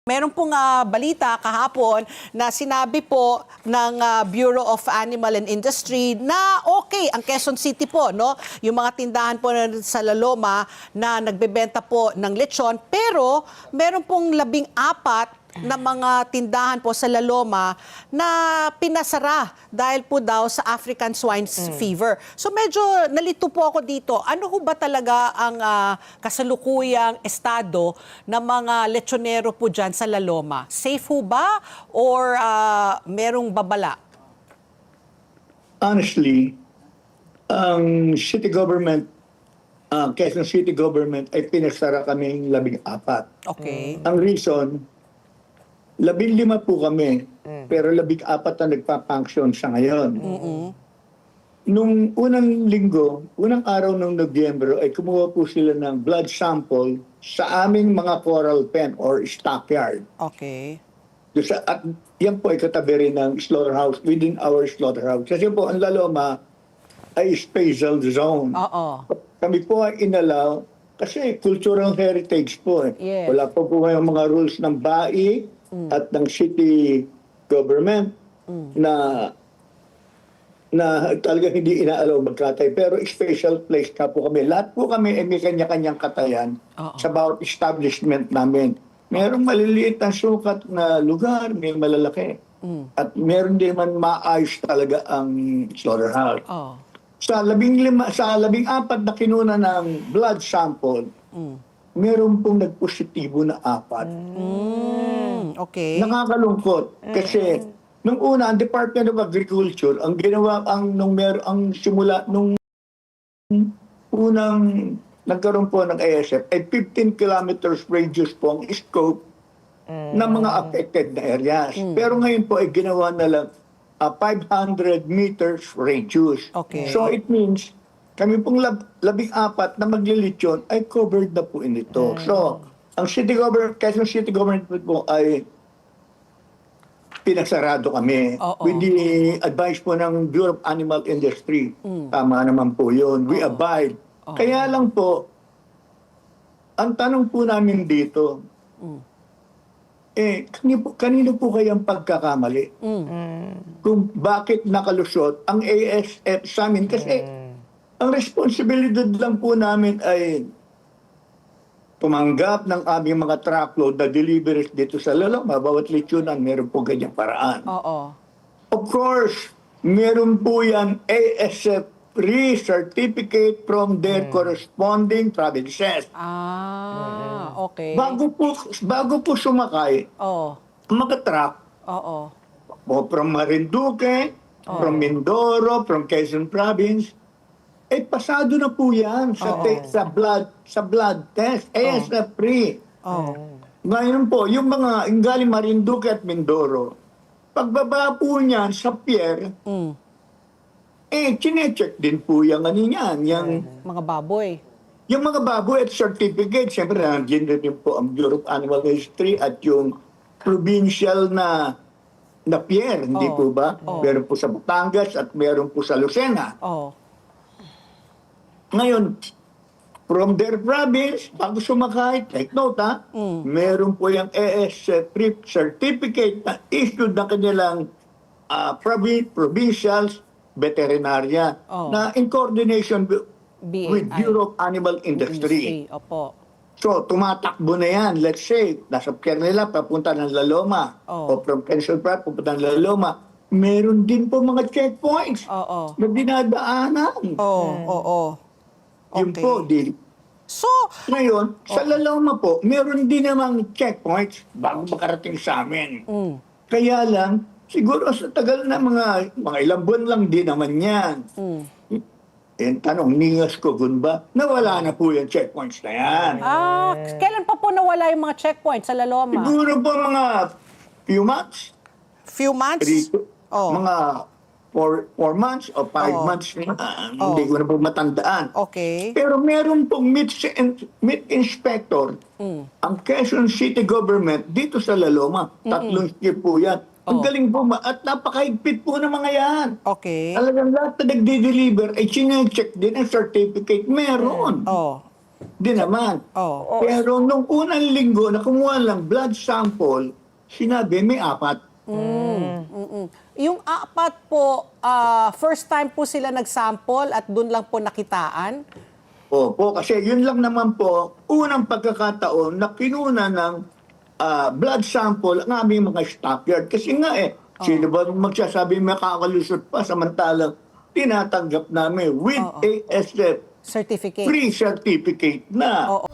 Meron pong balita kahapon na sinabi po ng Bureau of Animal and Industry na okay ang Quezon City po, no? Yung mga tindahan po sa La Loma na nagbebenta po ng lechon, pero meron pong 14 na mga tindahan po sa La Loma na pinasara dahil po daw sa African swine fever. So medyo nalito po ako dito. Ano ho ba talaga ang kasalukuyang estado ng mga lechonero po dyan sa La Loma? Safe ho ba or merong babala? Honestly, ang city government, Quezon City government ay pinasara kaming 14. Okay. Ang reason, 15 po kami, pero 14 na nagpa-function sa ngayon. Nung unang linggo, unang araw ng Nobyembre, ay kumuha po sila ng blood sample sa aming mga coral pen or stockyard. Okay. At yan po ay katabi rin ng slaughterhouse, within our slaughterhouse. Kasi po ang La Loma ay special zone. Oo. Kami po ay inalaw kasi cultural heritage po. Yes. Wala po po yung mga rules ng BAI at ng city government na talaga hindi inaalaw magkatay. Pero special place ka po kami. Lahat po kami ay may kanya-kanyang katayan sa bawat establishment namin. Merong maliliit na sukat na lugar, may malalaki. At meron din man maayos talaga ang slaughterhouse. Oh. Sa 14 na kinuna ng blood sample, meron pong nagpositibo na 4. Okay. Nakakalungkot kasi nung una ang Department of Agriculture ang ginawa ang simula nung unang nagkaroon po ng ASF ay 15 kilometers radius po ang scope ng mga affected na areas. Pero ngayon po ay ginawa na lang 500 meters radius. Okay. So it means kami pong 14 na maglilitsyon ay covered na po ito. So, ang city government, Quezon City government po ay pinagsarado kami with the advice po ng Bureau of Animal Industry. Tama naman po yun. We abide. Kaya lang po, ang tanong po namin dito, kanino po kayang pagkakamali? Kung bakit nakalusot ang ASF sa amin? Kasi ang responsibilidad lang po namin ay tumanggap ng aming mga truckload na deliveries dito sa La Loma. Bawat lechonan, meron po ganyang paraan. Oo. Of course, meron po yan ASF free certificate from their corresponding provinces. Okay. Bago po sumakay, Oo. mga truck, Oo. from Marinduque, from Mindoro, from Quezon Province, pasado na po yan sa blood test. ASF free. Ngayon po, yung galing Marinduque at Mindoro, pagbaba po niyan sa pier, chinecheck din po yung Mga baboy. yung mga baboy at certificate. Siyempre, nandiyan din po ang Bureau of Animal Industry at yung provincial na pier, hindi po ba? Meron po sa Batangas at meron po sa Lucena. Ngayon, from their province, bago sumakay, take note meron po yung ASF certificate na issued ng kanilang provincial veterinarian na in coordination with Bureau of Animal Industry. Opo. So, tumatakbo na yan. Let's say, nasa pier nila, papunta ng La Loma. O from Quezon Province, papunta ng La Loma. Meron din po mga checkpoints na dinadaanan. Yun po, So, ngayon, sa La Loma po, meron din namang checkpoints bago makarating sa amin. Kaya lang, siguro sa tagal na mga ilang buwan lang din naman yan. Tanong, ningas ko ba? Nawala na po yung checkpoints na yan. kailan pa po nawala yung mga checkpoints sa La Loma? Siguro po mga few months. Few months? Mga 4 months o 5 months na. Hindi ko na po matandaan. Okay. Pero meron pong meat inspector ang Quezon City Government dito sa La Loma. 3 year po yan. Ang galing po at napakahigpit po ng mga yan. Okay. Talagang lahat na nagde-deliver ay chinecheck din ang certificate. Meron. Di naman. Oh. Pero nung unang linggo na kumuha lang blood sample, sinabi may 4. Yung 4 po, first time po sila nag-sample at doon lang po nakitaan? Opo, kasi yun lang naman po, unang pagkakataon na kinuna ng blood sample ang aming mga stockyard. Kasi nga sino ba magsasabi makakalusot pa samantalang tinatanggap namin with ASF Certificate. free certificate na. Oo.